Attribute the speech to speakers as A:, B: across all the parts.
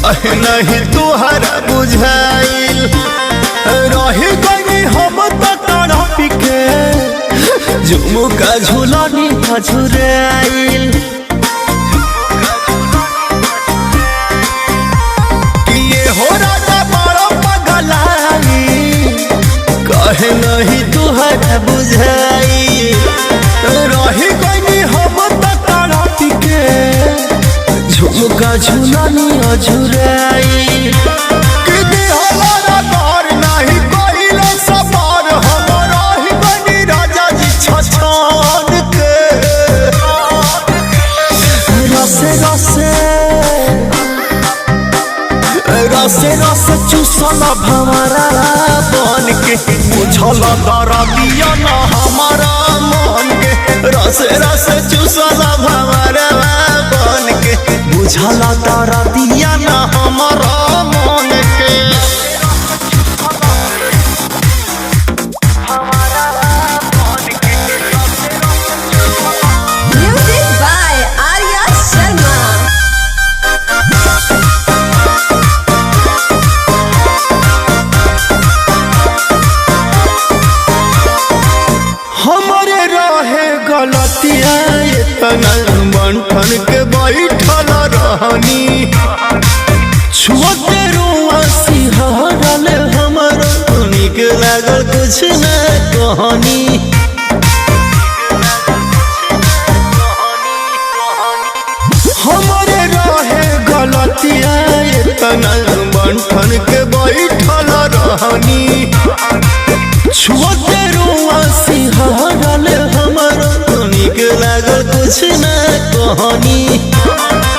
A: कहे नहीं तुहरा बुझाइल रही गई हम तो तड़प के झुमुका झुलनी झुराइल किए हो राजा बड़ा पगलाई कहे नहीं तुहरा बुझाइल रही गई हम तो तड़प के झुमुका झुलनी झुराइल रसे रसे चूसल भंवरा बन के बुझल दरदिया न हमारा मन के रसे रसे चूसल भंवरा बन के बुझल दरदिया न हमारा मन के
B: Music by Arya Sharma.
A: हमारे रहे गलतिया इतना बंठन के बैठल रहनी छुअते रुआ सिहरल हमारा निक लागल कुछ न कहनी हमारे रहे गलतिया इतना बंठन के बैठल रहनी छुअते रुआ सिहरल हमारा निक लागल कुछ न कहनी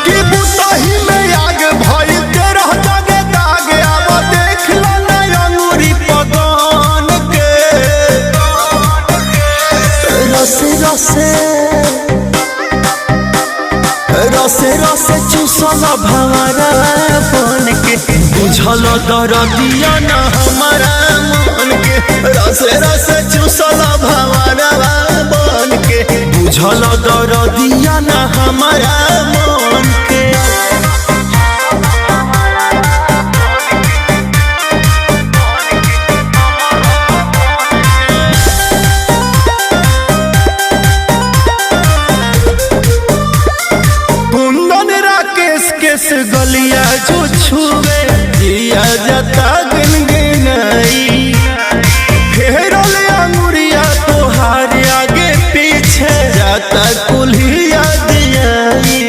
A: कि बुतही में आग भइल तेरह जगे दाग अब देख ल अंगूरी पगान के रसे रसे रसे रसे चूसल भंवरा बन के बुझल दरदिया न हमारा मन के रसे रसे चूसल भंवरा बन के बुझल दरदिया न हमारा मन के कुंदन राकेश केस गलिया जो छुए दिया जाता गनगनाई फेरल अंगुरिया तोहार आगे पीछे जाता कुल्हिया दियाई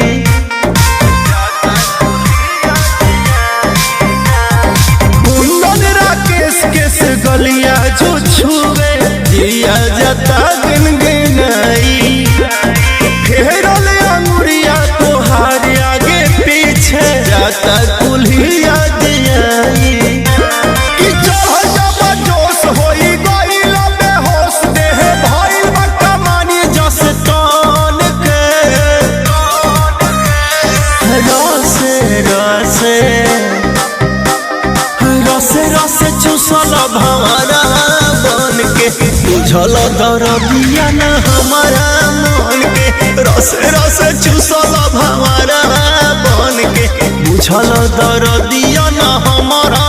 A: कुंदन राकेश केस गलिया जो छुए दिया जाता गनगनाई फेरल अंगुरिया तोहार आगे पीछे जाता कुल्हिया दियाई कि चढ़ जब जोश होई गइल बेहोश देह भइल बकमानी जस तान के रसे रसे रसे रसे चूसल भंवरा बन के बुझल दरदिया न हमारा मन के रसे रसे चूसल भंवरा बन के बुझल दरदिया न हमारा